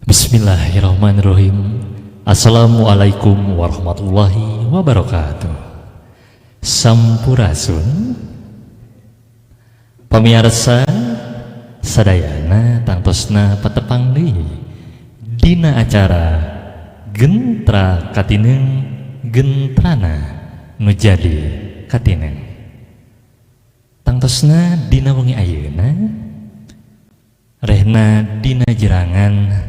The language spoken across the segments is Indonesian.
Bismillahirrahmanirrahim. Assalamualaikum warahmatullahi wabarakatuh. Sampurasun pamirsa sadayana tangtosna patepang deui dina acara Gentra Katineng Gentrana nu jadi katineng. Tangtosna dina wengi ayeuna rehna dina jerangan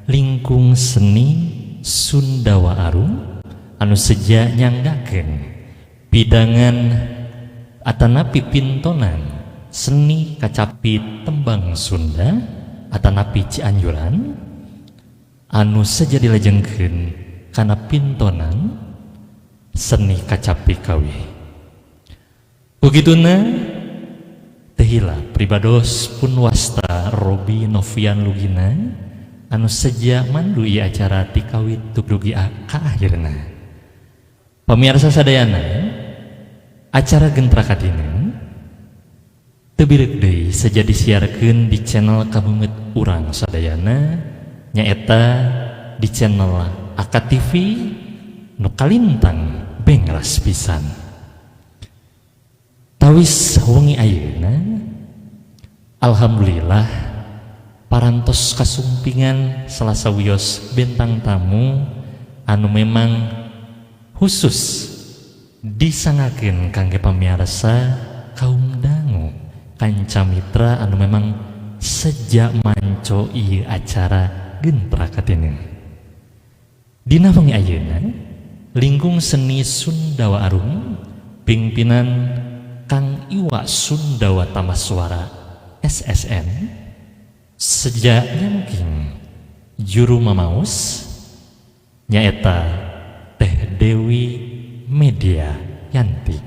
lingkung seni Sundawa Arum anu seja nyanggakeun pidangan atanapi pintonan seni kacapi tembang Sunda atanapi Cianjuran anu seja dilajengkeun kana pintonan seni kacapi kawi. Begituna tehila pribados pun wasta Robi Novian Lugina anu seja mandu ieu acara ti kawit dugi ka akhirna. Pamirsa sadayana, acara Gentra Katineng teu birek deui seja disiarkeun di channel kabemet urang sadayana nyaeta di channel AKTV nu kalintang bengras pisan. Tawis wengi ayeuna alhamdulillah parantos kasumpingan Selasa wios bintang tamu anu memang khusus disangakeun kangge pamirsa kaum dangu kanca mitra anu memang sejak manco ieu acara Gentra Katineng. Dina wengi ayeuna lingkung seni Sundawa Arum pimpinan Kang Iwa Sundawa Tamaswara SSN sejak nyangking juru mamaos nyaeta Teh Dewi Media Yanti.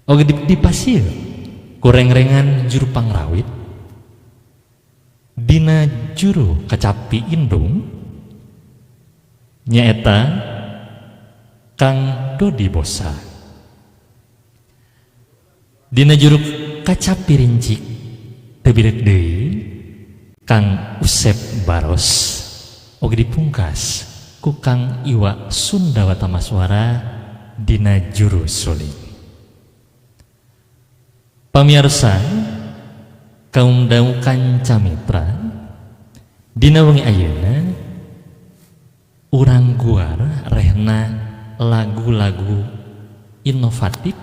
Oge di pasir kureng-rengan juru pangrawit dina juru kacapi indung nyaeta Kang Dodi Bosa. Dina juru kacapi rincik teu birek deui Kang Usep Baros oge dipungkas ku Kang Iwa Sundawa Tamaswara dina juru suling. Pamirsa kaum dangu kanca mitra dina wengi ayeuna urang guar rehna lagu-lagu inovatif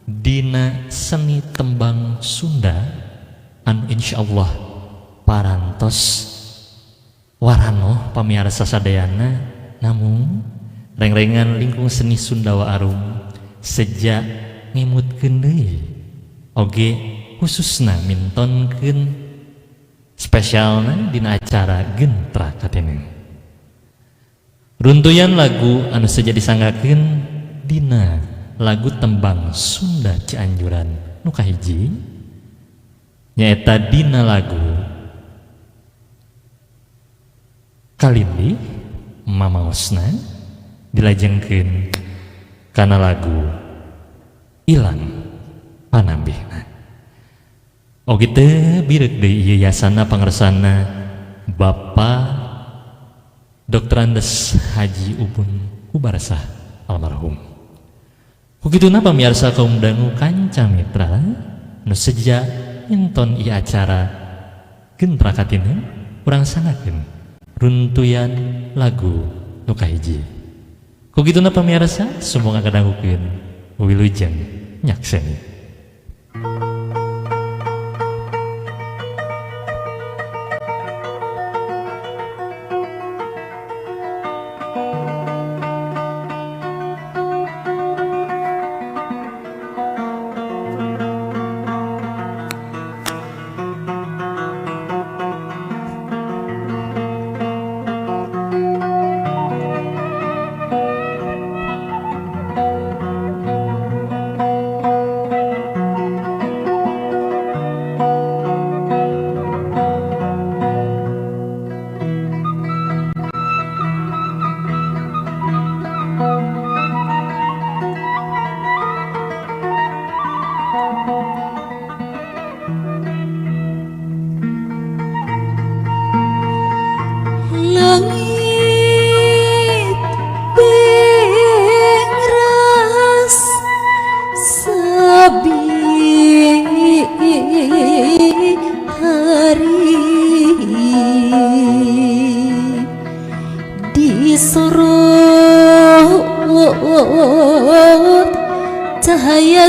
dina seni tembang Sunda anu insyaallah parantos waranoh pamirsa sadayana namun reng-rengan lingkung seni Sundawa Arum sejak ngimutkeun deui oge khususna mintonkeun spesialna dina acara Gentra Katineng. Runtuyan lagu anu seja disanggakeun dina lagu tembang Sunda Cianjuran nu kahiji nyaeta dina lagu Kalindi mamaosna dilajengkeun kana lagu Ilang Panambihna. Oge teu birek deui ieu yasana pangersana Bapak Dr. Andes Haji Ubun Kubarsah almarhum. Kukituna pamirsa kaum dangu kanca mitra nu seja nonton ieu acara Gentra Katineng urang sangakeun runtuyan lagu nu kahiji. Kukituna pamirsa semoga kadangukeun wilujeng nyakseni.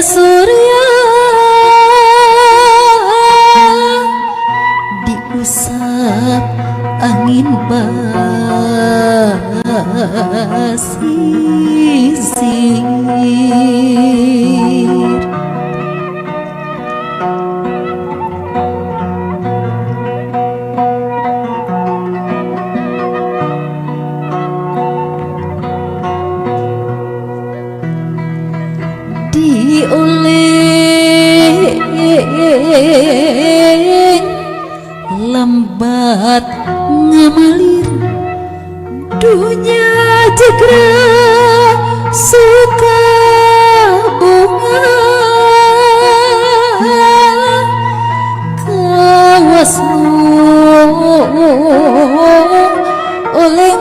surya diusap angin basisir. Dioleh lambat ngamalir dunya jegra suka bunga kawasmu oleh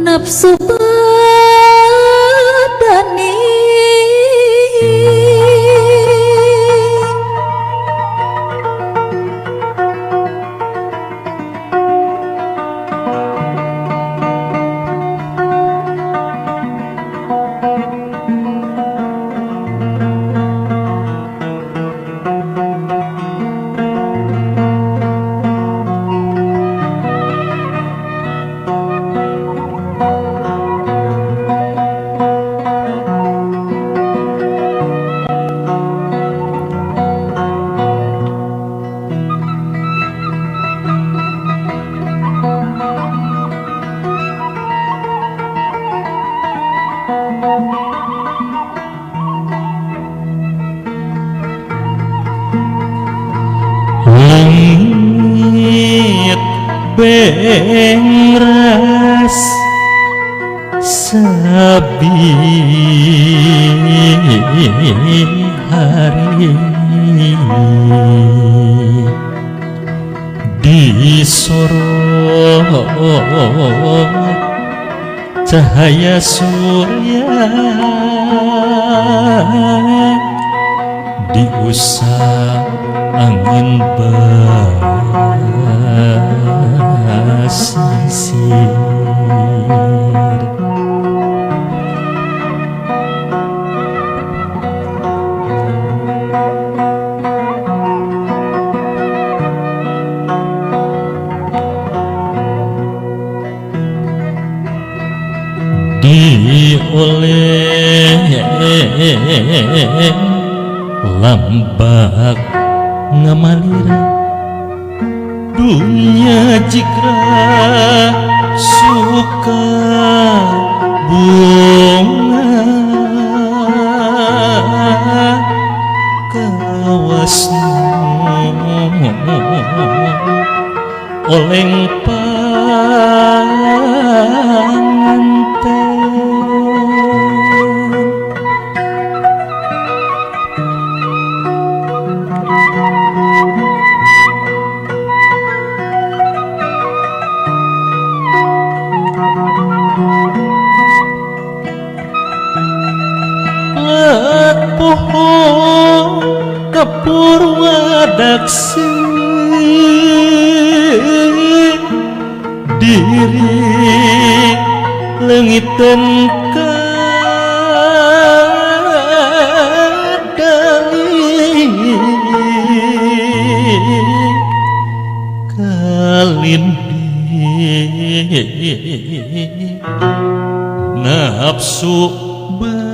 nafsu badani. Langit bengras sabi hari disorot cahaya surya diusap angin basisir. Dioleh lambak ngamalir dunya jikra suka bunga kawasmu oleng panganten. Pohon kapurwa daksi diri leungiteun kadali kalindi nafsu badane.